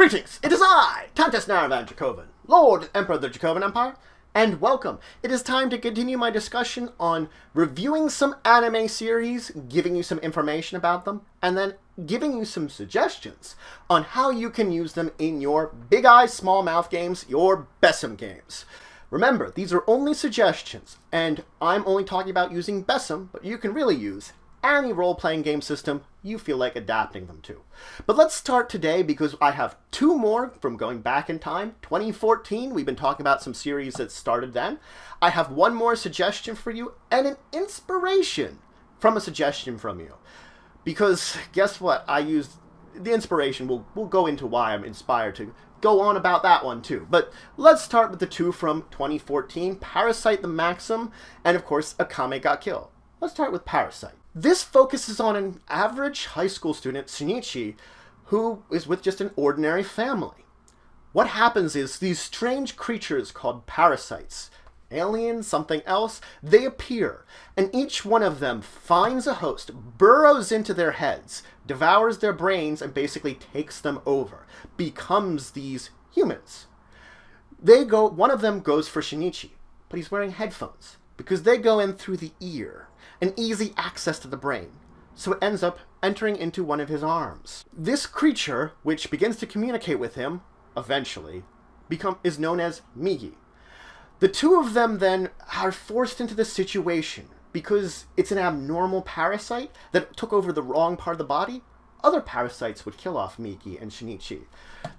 Greetings! It is I, Countess Naravan Dracovin, Lord Emperor of the Dracovin Empire, and welcome. It is time to continue my discussion on reviewing some anime series, giving you some information about them, and then giving you some suggestions on how you can use them in your big eye, small mouth games, your BESM games. Remember, these are only suggestions, and I'm only talking about using BESM, but you can really use any role-playing game system you feel like adapting them to. But let's start today because I have two more from going back in time. 2014, we've been talking about some series that started then. I have one more suggestion for you and an inspiration from a suggestion from you. Because guess what? I used the inspiration. We'll go into why I'm inspired to go on about that one too. But let's start with the two from 2014, Parasyte the Maxim, and of course, Akame got killed. Let's start with Parasyte. This focuses on an average high school student, Shinichi, who is with just an ordinary family. What happens is these strange creatures called parasites, aliens, something else, they appear, and each one of them finds a host, burrows into their heads, devours their brains, and basically takes them over, becomes these humans. One of them goes for Shinichi, but he's wearing headphones, because they go in through the ear, an easy access to the brain, so it ends up entering into one of his arms. This creature, which begins to communicate with him, eventually, is known as Migi. The two of them then are forced into this situation because it's an abnormal parasite that took over the wrong part of the body. Other parasites would kill off Migi and Shinichi.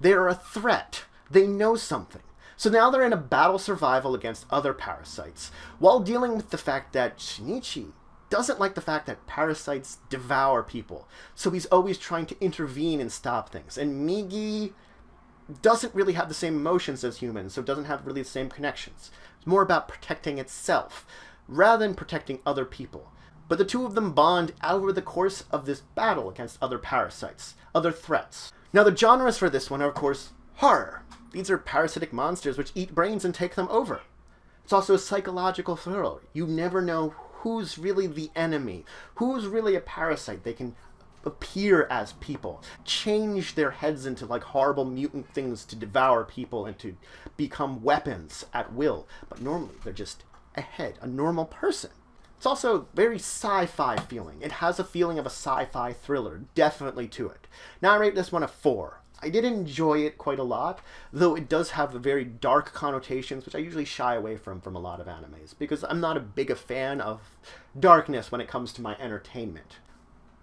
They're a threat. They know something. So now they're in a battle survival against other parasites, while dealing with the fact that Shinichi doesn't like the fact that parasites devour people. So he's always trying to intervene and stop things. And Migi doesn't really have the same emotions as humans, so it doesn't have really the same connections. It's more about protecting itself, rather than protecting other people. But the two of them bond over the course of this battle against other parasites, other threats. Now the genres for this one are, of course, horror. These are parasitic monsters which eat brains and take them over. It's also a psychological thriller. You never know who's really the enemy, who's really a parasite. They can appear as people, change their heads into like horrible mutant things to devour people and to become weapons at will. But normally they're just a head, a normal person. It's also very sci-fi feeling. It has a feeling of a sci-fi thriller, definitely to it. Now I rate this one a 4. I did enjoy it quite a lot, though it does have very dark connotations, which I usually shy away from a lot of animes, because I'm not a big a fan of darkness when it comes to my entertainment.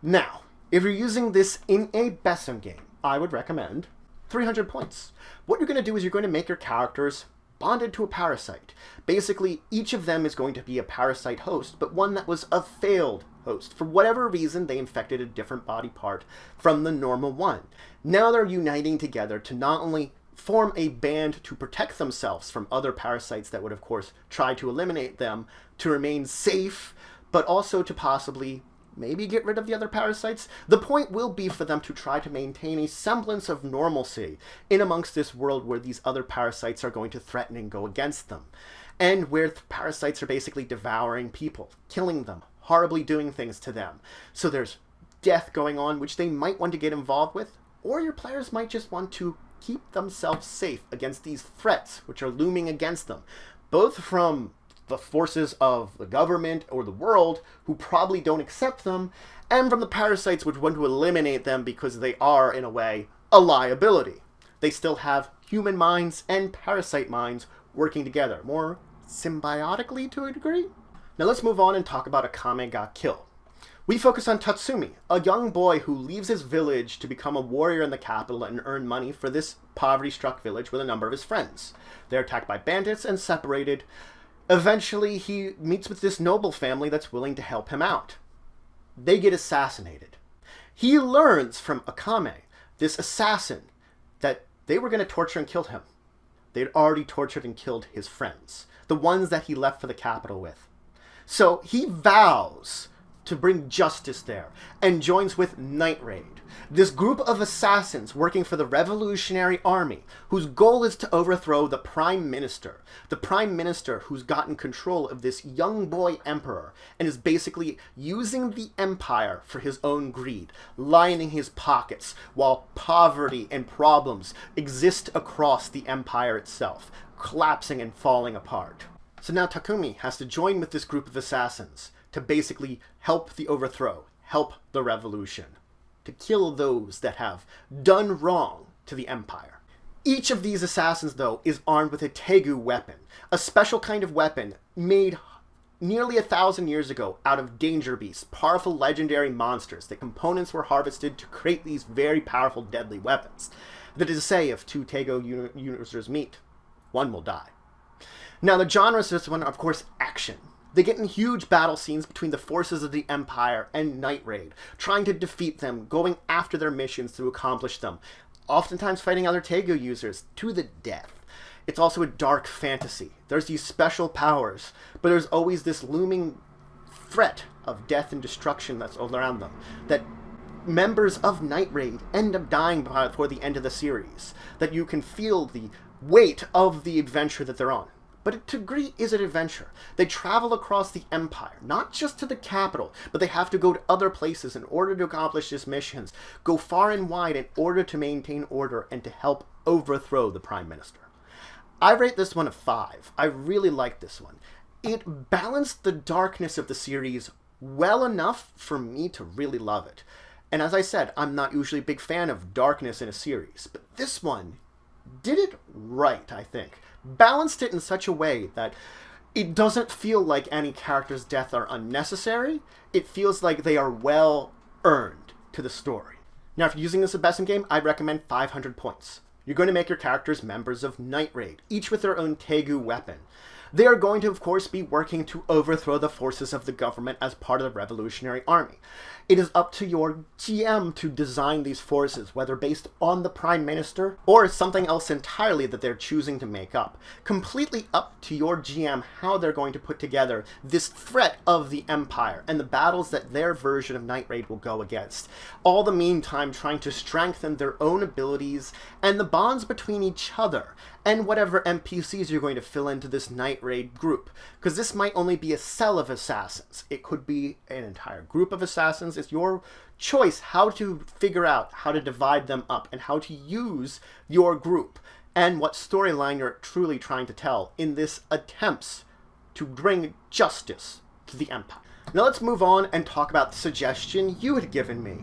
Now, if you're using this in a BESM game, I would recommend 300 points. What you're going to do is you're going to make your characters bonded to a parasite. Basically, each of them is going to be a parasite host, but one that was a failed host. For whatever reason, they infected a different body part from the normal one. Now they're uniting together to not only form a band to protect themselves from other parasites that would, of course, try to eliminate them to remain safe, but also to possibly maybe get rid of the other parasites. The point will be for them to try to maintain a semblance of normalcy in amongst this world where these other parasites are going to threaten and go against them, and where parasites are basically devouring people, killing them, horribly doing things to them. So there's death going on, which they might want to get involved with, or your players might just want to keep themselves safe against these threats which are looming against them, both from the forces of the government or the world who probably don't accept them, and from the parasites which want to eliminate them because they are, in a way, a liability. They still have human minds and parasite minds working together, more symbiotically to a degree. Now let's move on and talk about Akame got killed. We focus on Tatsumi, a young boy who leaves his village to become a warrior in the capital and earn money for this poverty-struck village with a number of his friends. They're attacked by bandits and separated. Eventually, he meets with this noble family that's willing to help him out. They get assassinated. He learns from Akame, this assassin, that they were going to torture and kill him. They'd already tortured and killed his friends, the ones that he left for the capital with. So he vows to bring justice there, and joins with Night Raid, this group of assassins working for the Revolutionary Army, whose goal is to overthrow the Prime Minister who's gotten control of this young boy emperor, and is basically using the empire for his own greed, lining his pockets, while poverty and problems exist across the empire itself, collapsing and falling apart. So now Takumi has to join with this group of assassins to basically help the overthrow, help the revolution, to kill those that have done wrong to the empire. Each of these assassins, though, is armed with a tegu weapon, a special kind of weapon made nearly 1,000 years ago out of danger beasts, powerful legendary monsters. The components were harvested to create these very powerful, deadly weapons. That is to say, if two tegu users meet, one will die. Now, the genres of this one are, of course, action. They get in huge battle scenes between the forces of the Empire and Night Raid, trying to defeat them, going after their missions to accomplish them, oftentimes fighting other tegu users to the death. It's also a dark fantasy. There's these special powers, but there's always this looming threat of death and destruction that's all around them, that members of Night Raid end up dying before the end of the series, that you can feel the weight of the adventure that they're on. But to a degree, is an adventure. They travel across the Empire, not just to the capital, but they have to go to other places in order to accomplish these missions, go far and wide in order to maintain order and to help overthrow the Prime Minister. I rate this one a 5. I really like this one. It balanced the darkness of the series well enough for me to really love it. And as I said, I'm not usually a big fan of darkness in a series, but this one did it right, I think. Balanced it in such a way that it doesn't feel like any character's death are unnecessary. It feels like they are well earned to the story. Now, if you're using this as a BESM game, I'd recommend 500 points. You're going to make your characters members of Night Raid, each with their own tegu weapon. They are going to, of course, be working to overthrow the forces of the government as part of the Revolutionary Army. It is up to your GM to design these forces, whether based on the Prime Minister or something else entirely that they're choosing to make up. Completely up to your GM how they're going to put together this threat of the Empire and the battles that their version of Night Raid will go against. All the meantime trying to strengthen their own abilities and the bonds between each other and whatever NPCs you're going to fill into this Night Raid group. Because this might only be a cell of assassins. It could be an entire group of assassins. It's your choice how to figure out how to divide them up and how to use your group and what storyline you're truly trying to tell in this attempts to bring justice to the Empire. Now let's move on and talk about the suggestion you had given me.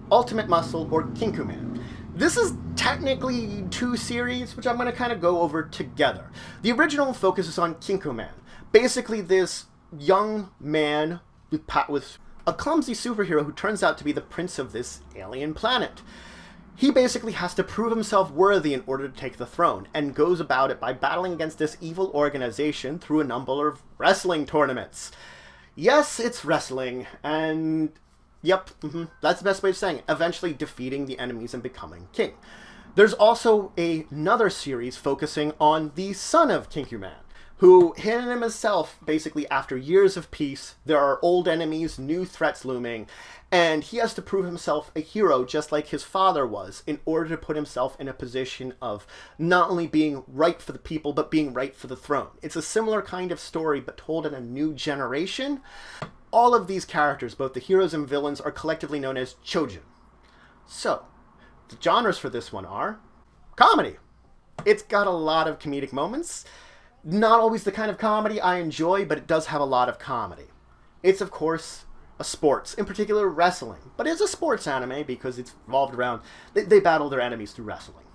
Ultimate Muscle or Kinkuman. This is technically 2 series, which I'm going to kind of go over together. The original focuses on Kinkuman, basically this young man with a clumsy superhero who turns out to be the prince of this alien planet. He basically has to prove himself worthy in order to take the throne, and goes about it by battling against this evil organization through a number of wrestling tournaments. Yes, it's wrestling, and yep, that's the best way of saying it. Eventually defeating the enemies and becoming king. There's also another series focusing on the son of Kinkuman, who him himself, basically after years of peace, there are old enemies, new threats looming, and he has to prove himself a hero just like his father was in order to put himself in a position of not only being right for the people, but being right for the throne. It's a similar kind of story, but told in a new generation. All of these characters, both the heroes and villains, are collectively known as Chojin. So, the genres for this one are comedy. It's got a lot of comedic moments. Not always the kind of comedy I enjoy, but it does have a lot of comedy. It's, of course, a sports, in particular wrestling. But it's a sports anime because it's revolved around, they battle their enemies through wrestling.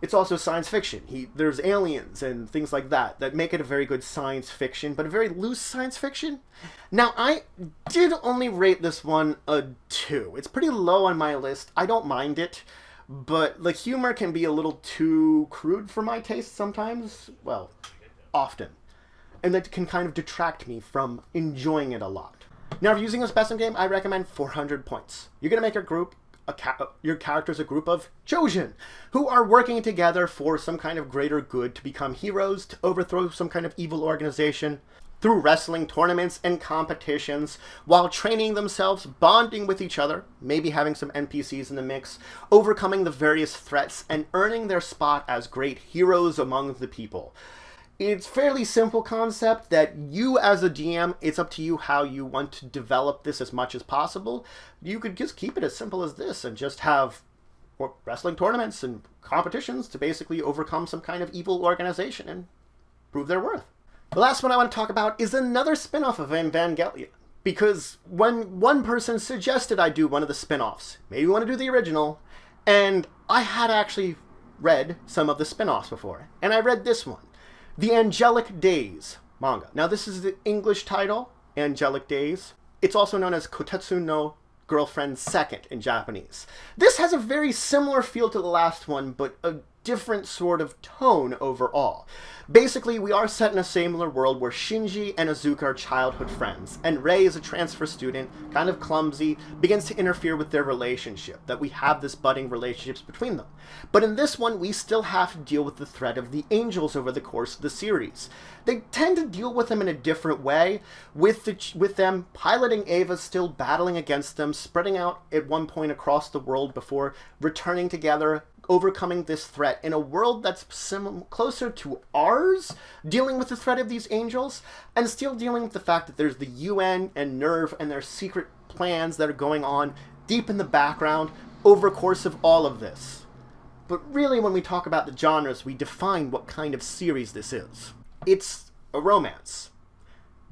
It's also science fiction. There's aliens and things like that make it a very good science fiction, but a very loose science fiction. Now, I did only rate this one a 2. It's pretty low on my list. I don't mind it, but the humor can be a little too crude for my taste sometimes. Well, often. And that can kind of detract me from enjoying it a lot. Now, if you're using this BESM game, I recommend 400 points. You're going to make a group, your character's a group of Chojin, who are working together for some kind of greater good to become heroes, to overthrow some kind of evil organization. through wrestling tournaments and competitions, while training themselves, bonding with each other, maybe having some NPCs in the mix, overcoming the various threats, and earning their spot as great heroes among the people. It's a fairly simple concept that you as a DM, it's up to you how you want to develop this as much as possible. You could just keep it as simple as this and just have wrestling tournaments and competitions to basically overcome some kind of evil organization and prove their worth. The last one I want to talk about is another spin-off of Evangelion, because when one person suggested I do one of the spin-offs, maybe you want to do the original, and I had actually read some of the spin-offs before, and I read this one, the Angelic Days manga. Now this is the English title, Angelic Days. It's also known as Kotetsu no Girlfriend Second in Japanese. This has a very similar feel to the last one, but a different sort of tone overall. Basically, we are set in a similar world where Shinji and Azuka are childhood friends, and Rei is a transfer student, kind of clumsy, begins to interfere with their relationship, that we have this budding relationships between them. But in this one, we still have to deal with the threat of the angels over the course of the series. They tend to deal with them in a different way, with them piloting Eva, still battling against them, spreading out at one point across the world before returning together, overcoming this threat in a world that's closer to ours, dealing with the threat of these angels, and still dealing with the fact that there's the UN and NERV and their secret plans that are going on deep in the background over the course of all of this. But really, when we talk about the genres, we define what kind of series this is. It's a romance.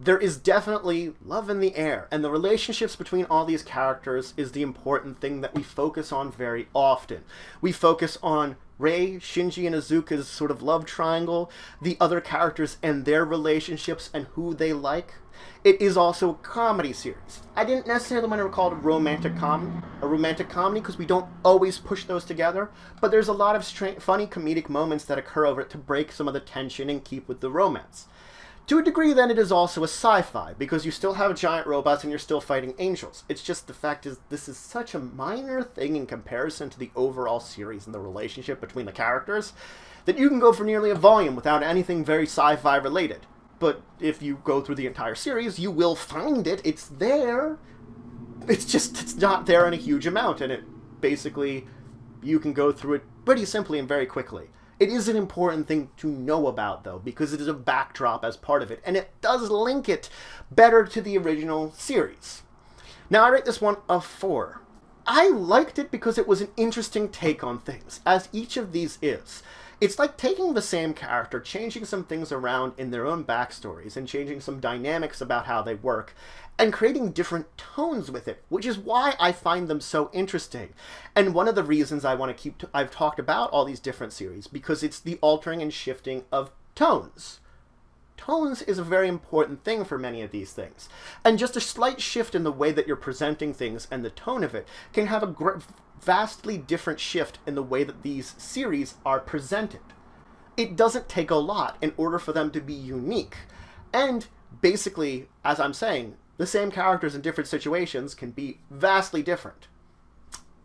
There is definitely love in the air, and the relationships between all these characters is the important thing that we focus on very often. We focus on Rei, Shinji, and Azuka's sort of love triangle, the other characters and their relationships and who they like. It is also a comedy series. I didn't necessarily want to call it a romantic comedy because we don't always push those together, but there's a lot of funny comedic moments that occur over it to break some of the tension and keep with the romance. To a degree, then, it is also a sci-fi, because you still have giant robots and you're still fighting angels. It's just the fact is, this is such a minor thing in comparison to the overall series and the relationship between the characters, that you can go for nearly a volume without anything very sci-fi related. But if you go through the entire series, you will find it. It's there. It's not there in a huge amount, and it basically, you can go through it pretty simply and very quickly. It is an important thing to know about, though, because it is a backdrop as part of it, and it does link it better to the original series. Now, I rate this one a 4. I liked it because it was an interesting take on things, as each of these is. It's like taking the same character, changing some things around in their own backstories, and changing some dynamics about how they work, and creating different tones with it, which is why I find them so interesting. And one of the reasons I've talked about all these different series, because it's the altering and shifting of tones. Tones is a very important thing for many of these things. And just a slight shift in the way that you're presenting things and the tone of it can have a vastly different shift in the way that these series are presented. It doesn't take a lot in order for them to be unique. And basically, as I'm saying, the same characters in different situations can be vastly different.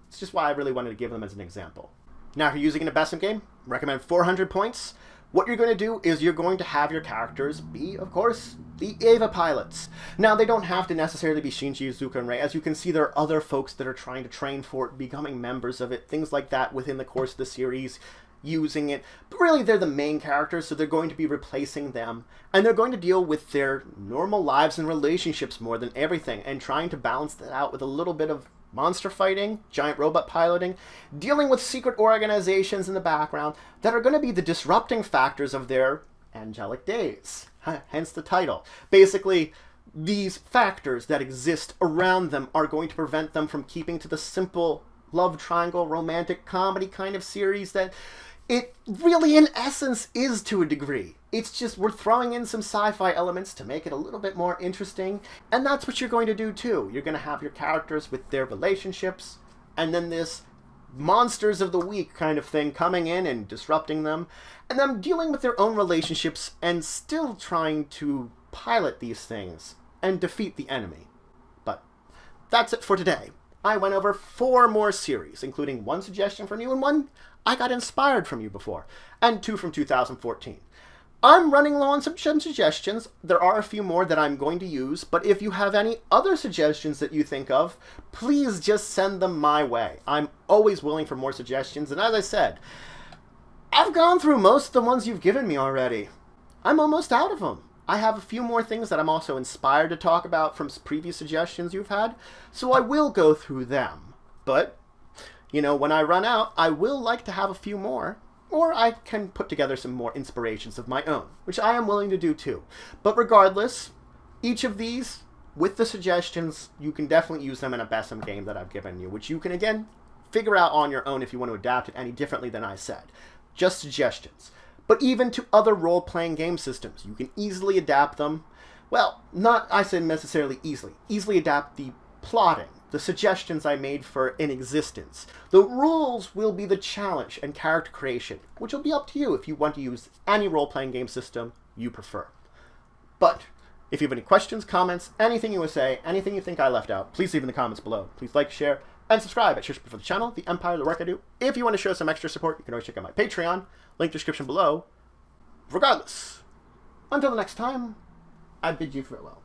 It's just why I really wanted to give them as an example. Now, if you're using a BESM game, recommend 400 points. What you're going to do is you're going to have your characters be, of course, the Eva pilots. Now, they don't have to necessarily be Shinji, Azuka, and Rei. As you can see, there are other folks that are trying to train for it, becoming members of it, things like that within the course of the series, using it. But really, they're the main characters, so they're going to be replacing them. And they're going to deal with their normal lives and relationships more than everything, and trying to balance that out with a little bit of monster fighting, giant robot piloting, dealing with secret organizations in the background that are going to be the disrupting factors of their Angelic Days. Hence the title. Basically, these factors that exist around them are going to prevent them from keeping to the simple love triangle, romantic comedy kind of series that it really, in essence, is to a degree. It's just we're throwing in some sci-fi elements to make it a little bit more interesting, and that's what you're going to do too. You're going to have your characters with their relationships, and then this monsters of the week kind of thing coming in and disrupting them, and them dealing with their own relationships and still trying to pilot these things and defeat the enemy. But that's it for today. I went over 4 more series, including 1 suggestion from you and 1 I got inspired from you before, and 2 from 2014. I'm running low on some suggestions. There are a few more that I'm going to use, but if you have any other suggestions that you think of, please just send them my way. I'm always willing for more suggestions, and as I said, I've gone through most of the ones you've given me already. I'm almost out of them. I have a few more things that I'm also inspired to talk about from previous suggestions you've had, so I will go through them. But, you know, when I run out, I will like to have a few more. Or I can put together some more inspirations of my own, which I am willing to do too. But regardless, each of these, with the suggestions, you can definitely use them in a BESM game that I've given you, which you can, again, figure out on your own if you want to adapt it any differently than I said. Just suggestions. But even to other role-playing game systems, you can easily adapt them. Well, not, I say necessarily easily. Easily adapt the plotting, the suggestions I made for In Existence. The rules will be the challenge and character creation, which will be up to you if you want to use any role-playing game system you prefer. But if you have any questions, comments, anything you would say, anything you think I left out, please leave in the comments below. Please like, share, and subscribe. It shows for the channel, the Empire, the work I do. If you want to show some extra support, you can always check out my Patreon, link description below. Regardless, until the next time, I bid you farewell.